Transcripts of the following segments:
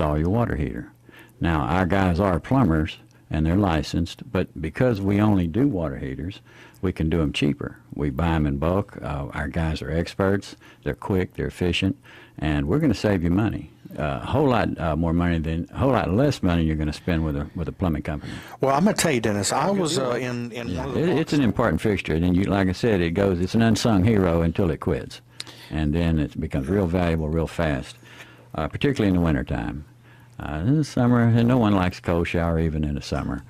install your water heater. Now, our guys are plumbers, and they're licensed, but because we only do water heaters, we can do them cheaper. We buy them in bulk. Our guys are experts. They're quick. They're efficient, and we're going to save you money. A whole lot more money than a whole lot less money you're going to spend with a plumbing company. Well, I'm going to tell you, Dennis, I was in one of the It's an important fixture, and you, like I said, it's an unsung hero until it quits, and then it becomes real valuable real fast, particularly in the wintertime. In the summer, and no one likes a cold shower even in the summer.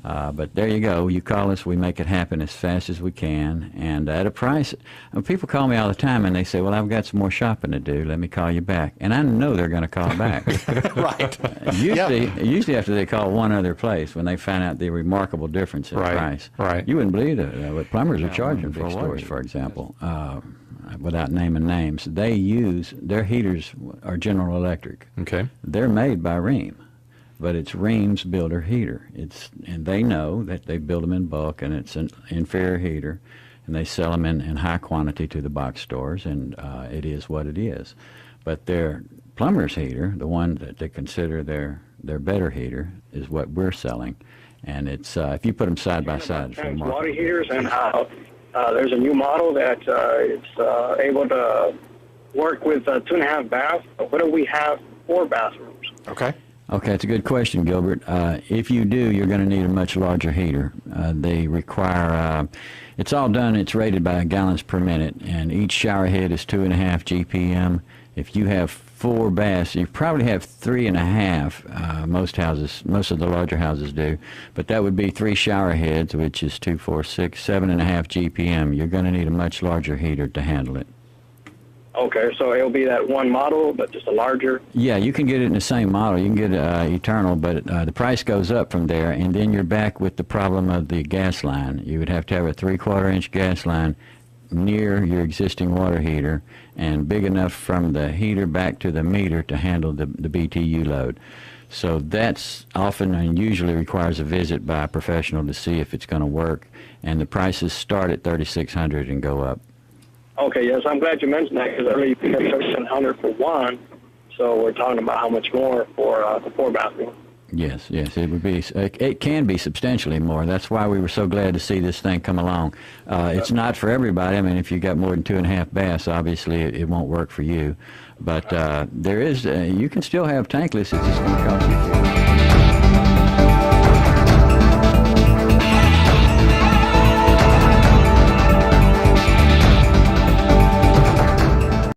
But there you go. You call us, we make it happen as fast as we can, and at a price. People call me all the time, and they say, well, I've got some more shopping to do. Let me call you back. And I know they're going to call back. Right. Usually after they call one other place, when they find out the remarkable difference in price. Right. You wouldn't believe what plumbers are charging big stores, for example. Without naming names, their heaters are General Electric. Okay. They're made by Rheem, but it's Rheem's builder heater. And they know that they build them in bulk, and it's an inferior heater, and they sell them in high quantity to the box stores, and it is what it is. But their plumber's heater, the one that they consider their better heater, is what we're selling, and it's if you put them side by side, it's remarkable. Water heaters and how there's a new model that it's able to work with 2.5 baths. But what do we have 4 bathrooms? Okay. Okay, that's a good question, Gilbert. If you do, you're going to need a much larger heater. They require, it's all done, it's rated by gallons per minute, and each shower head is 2.5 GPM. If you have 4 baths, you probably have 3.5. Most of the larger houses do, but that would be 3 shower heads, which is 2, 4, 6, 7.5 GPM. You're going to need a much larger heater to handle it. Okay, so it'll be that one model, but just a larger? Yeah, you can get it in the same model. You can get Eternal, but the price goes up from there, and then you're back with the problem of the gas line. You would have to have a 3/4 inch gas line near your existing water heater and big enough from the heater back to the meter to handle the BTU load. So that's often and usually requires a visit by a professional to see if it's going to work, and the prices start at $3,600 and go up. Okay, yes, I'm glad you mentioned that, because earlier you said $3,700 for one, so we're talking about how much more for the 4 bathroom. Yes, it would be. It can be substantially more. That's why we were so glad to see this thing come along. It's not for everybody. I mean, if you got more than 2.5 baths, obviously it won't work for you. But there is. You can still have tankless. It's just going to cost you.